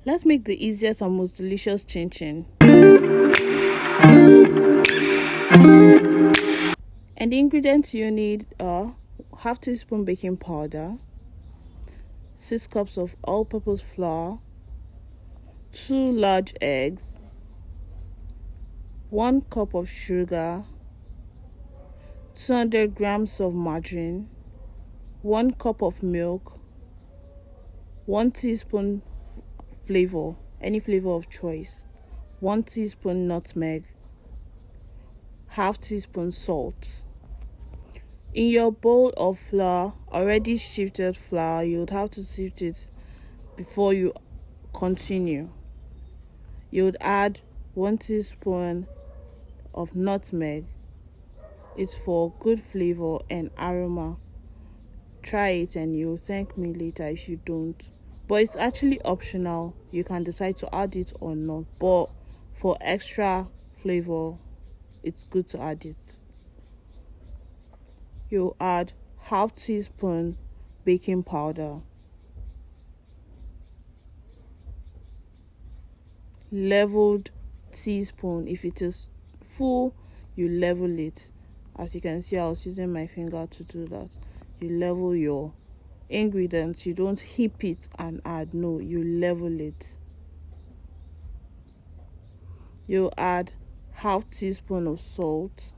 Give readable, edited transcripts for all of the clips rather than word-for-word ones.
Let's make the easiest and most delicious chin chin. And the ingredients you need are half teaspoon baking powder, 6 cups of all-purpose flour, 2 large eggs, 1 cup of sugar, 200 grams of margarine, 1 cup of milk, 1 teaspoon flavor, any flavor of choice, 1 teaspoon nutmeg, half teaspoon salt. In your bowl of flour, already sifted flour, you would have to sift it before you continue. You would add 1 teaspoon of nutmeg. It's for good flavor and aroma. Try it and you'll thank me later if you don't. But it's actually optional. You can decide to add it or not. But for extra flavor, it's good to add it. You'll add half teaspoon baking powder, leveled teaspoon. If it is full, you level it. As you can see, I was using my finger to do that. You level your ingredients. You don't heap it and add. No, you level it. You add half teaspoon of salt,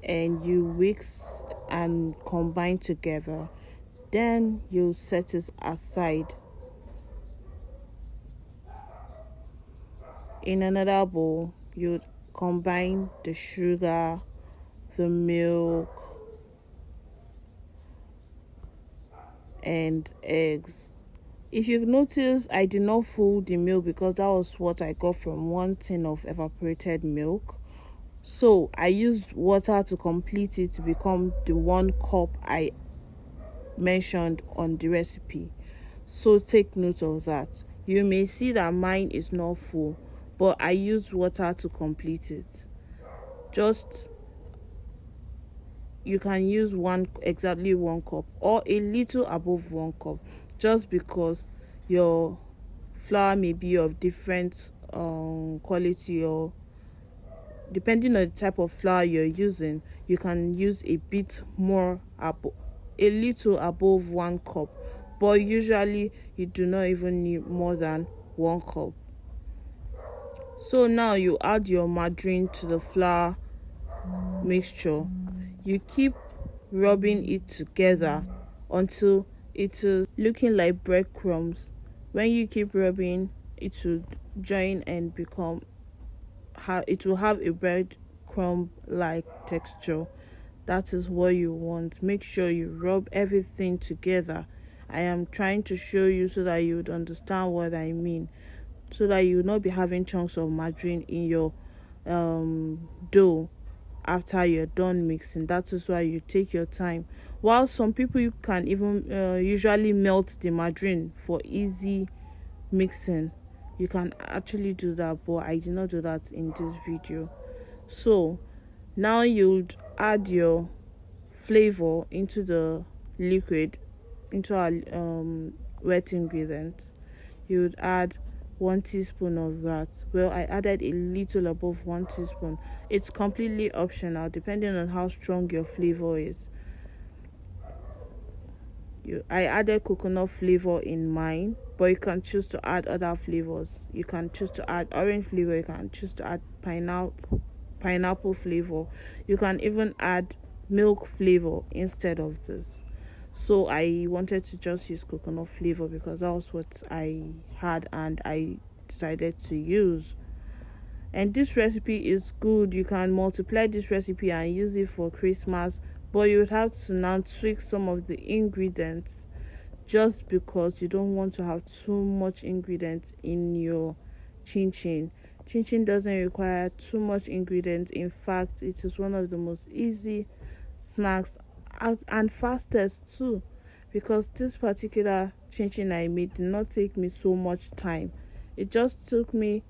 and you mix and combine together. Then you set it aside. In another bowl, you combine the sugar, the milk, and eggs. If you notice, I did not fold the milk because that was what I got from 1 tin of evaporated milk. So I used water to complete it to become the 1 cup I mentioned on the recipe. So take note of that. You may see that mine is not full, but I used water to complete it. You can use exactly 1 cup or a little above 1 cup, just because your flour may be of different quality, or depending on the type of flour you're using, you can use a bit more, a little above 1 cup, but usually you do not even need more than 1 cup. So now you add your margarine to the flour mixture. You keep rubbing it together until it is looking like breadcrumbs. When you keep rubbing, it will join and it will have a breadcrumb like texture. That is what you want. Make sure you rub everything together. I am trying to show you so that you would understand what I mean, so that you will not be having chunks of margarine in your dough after you're done mixing. That is why you take your time. While some people, you can even usually melt the margarine for easy mixing. You can actually do that, but I did not do that in this video. So now you'd add your flavor into the liquid, into our wet ingredients. You would add 1 teaspoon of that. Well, I added a little above 1 teaspoon. It's completely optional depending on how strong your flavor is. I added coconut flavor in mine, but you can choose to add other flavors. You can choose to add orange flavor. You can choose to add pineapple flavor. You can even add milk flavor instead of this. So I wanted to just use coconut flavor because that was what I had and I decided to use. And this recipe is good. You can multiply this recipe and use it for Christmas, but you would have to now tweak some of the ingredients, just because you don't want to have too much ingredients in your chin chin. Chin chin doesn't require too much ingredients. In fact, it is one of the most easy snacks and fastest too, because this particular chin chin I made did not take me so much time. It just took me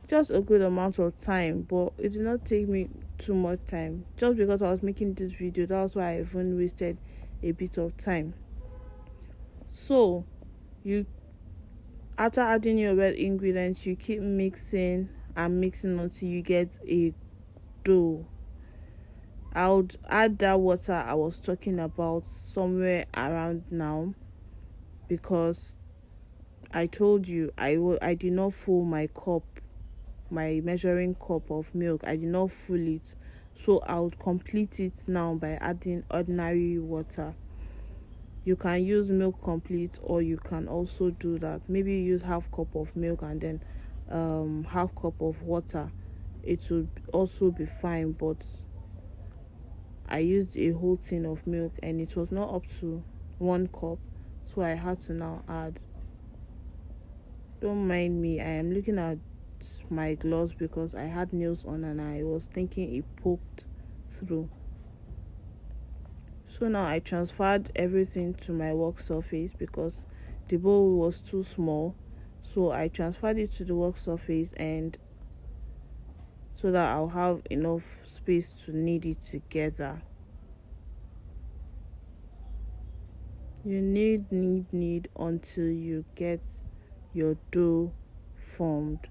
just a good amount of time, but it did not take me too much time. Just because I was making this video, that's why I even wasted a bit of time. So you, after adding your wet ingredients, you keep mixing and mixing until you get a dough. I would add that water I was talking about somewhere around now, because I told you I did not fill my cup, my measuring cup of milk. I did not fill it, so I would complete it now by adding ordinary water. You can use milk complete, or you can also do that. Maybe use half cup of milk and then half cup of water. It would also be fine, but I used a whole tin of milk and it was not up to 1 cup, so I had to now add. Don't mind me, I am looking at my gloves because I had nails on and I was thinking it poked through. So now I transferred everything to my work surface because the bowl was too small. So I transferred it to the work surface, and so that I'll have enough space to knead it together. You knead until you get your dough formed.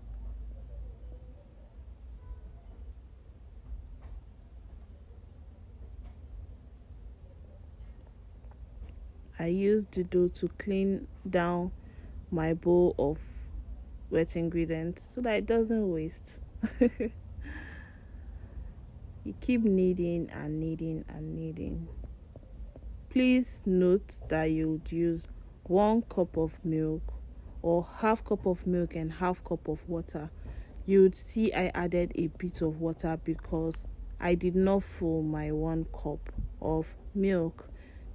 I use the dough to clean down my bowl of wet ingredients so that it doesn't waste. You keep kneading and kneading and kneading. Please note that you would use 1 cup of milk, or half cup of milk and half cup of water. You would see I added a bit of water because I did not fill my 1 cup of milk,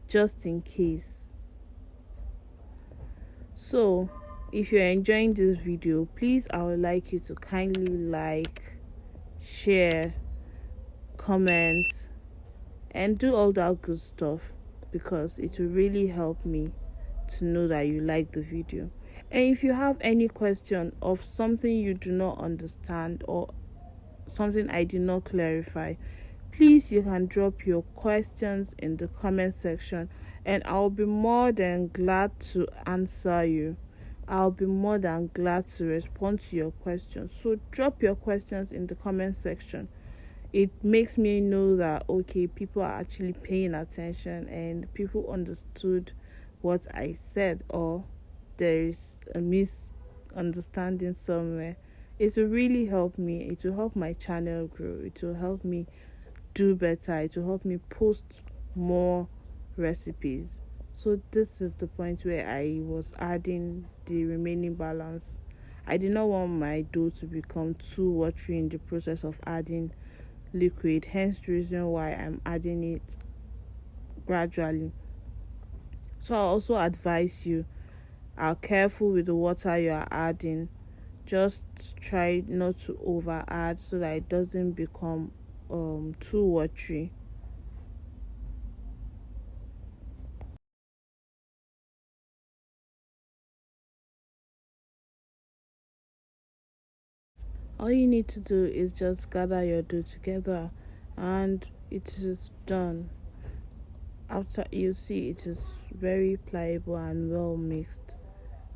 just in case. So if you're enjoying this video, please, I would like you to kindly like, share, comment, and do all that good stuff, because it will really help me to know that you like the video. And if you have any question of something you do not understand or something I did not clarify, please, you can drop your questions in the comment section and I'll be more than glad to answer you. I'll be more than glad to respond to your questions. So drop your questions in the comment section. It makes me know that, okay, people are actually paying attention and people understood what I said, or there is a misunderstanding somewhere. It will really help me. It will help my channel grow. It will help me do better. It will help me post more recipes. So this is the point where I was adding the remaining balance. I did not want my dough to become too watery in the process of adding liquid, hence the reason why I'm adding it gradually. So I also advise you are careful with the water you are adding. Just try not to over add so that it doesn't become too watery. All you need to do is just gather your dough together and it is done. After, you see it is very pliable and well mixed.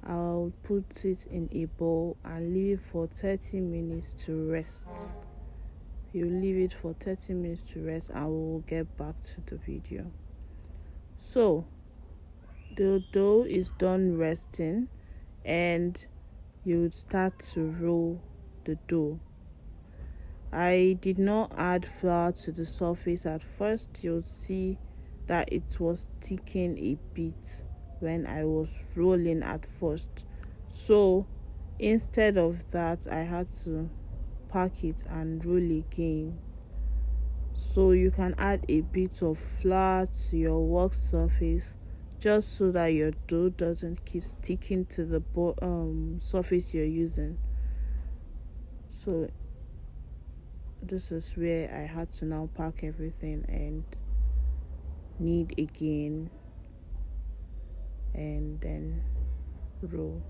I'll put it in a bowl and leave it for 30 minutes to rest. You leave it for 30 minutes to rest and we will get back to the video. So the dough is done resting and you would start to roll the dough. I did not add flour to the surface at first. You'll see that it was sticking a bit when I was rolling at first. So instead of that, I had to pack it and roll again. So you can add a bit of flour to your work surface just so that your dough doesn't keep sticking to the surface you're using. So this is where I had to now pack everything and knead again and then roll.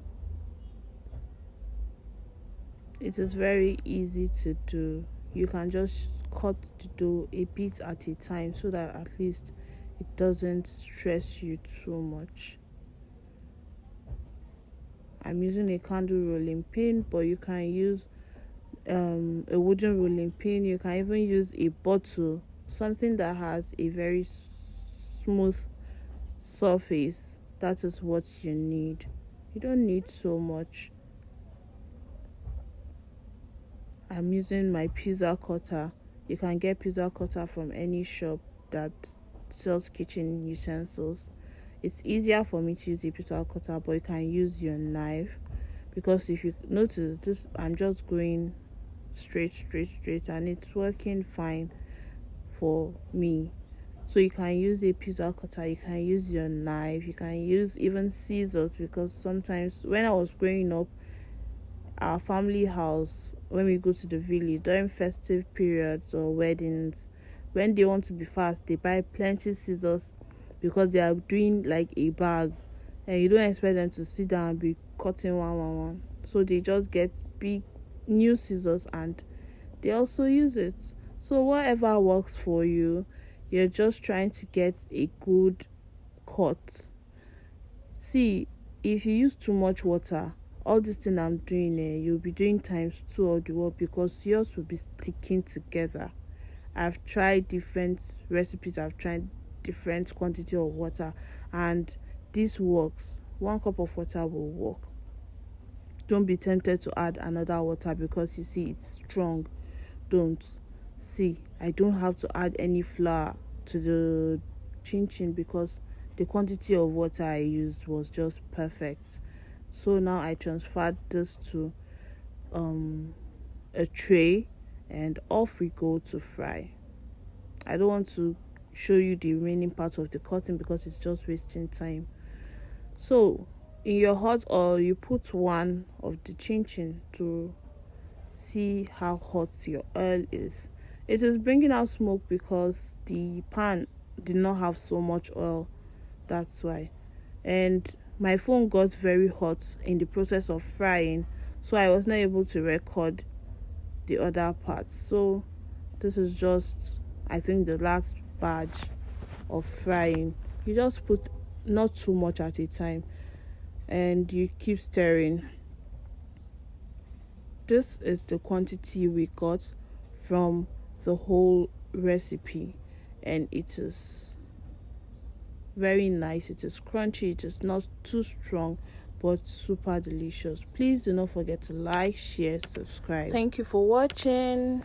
It is very easy to do. you can just cut the dough a bit at a time so that at least it doesn't stress you too much. I'm using a candle rolling pin, but you can use a wooden rolling pin. You can even use a bottle, something that has a very smooth surface. That is what you need. You don't need so much. I'm using my pizza cutter. You can get pizza cutter from any shop that sells kitchen utensils. It's easier for me to use the pizza cutter, but you can use your knife, because if you notice this, I'm just going straight, and it's working fine for me. So you can use a pizza cutter, you can use your knife, you can use even scissors, because sometimes when I was growing up, our family house, when we go to the village during festive periods or weddings, when they want to be fast, they buy plenty scissors, because they are doing like a bag, and you don't expect them to sit down and be cutting one. So they just get big new scissors and they also use it. So whatever works for you, you're just trying to get a good cut. See, if you use too much water, all this thing I'm doing, you'll be doing times 2 of the work, because yours will be sticking together. I've tried different recipes, I've tried different quantity of water, and this works. 1 cup of water will work. Don't be tempted to add another water, because you see it's strong. Don't. See, I don't have to add any flour to the chin because the quantity of water I used was just perfect. So now I transferred this to a tray, and off we go to fry. I don't want to show you the remaining part of the cutting because it's just wasting time. So in your hot oil, you put one of the chin to see how hot your oil is. It is bringing out smoke because the pan did not have so much oil. That's why. And my phone got very hot in the process of frying, so I was not able to record the other parts. So this is just, I think, the last batch of frying. You just put not too much at a time and you keep stirring. This is the quantity we got from the whole recipe, and it is very nice. It is crunchy, it is not too strong, but super delicious. Please do not forget to like, share, subscribe. Thank you for watching.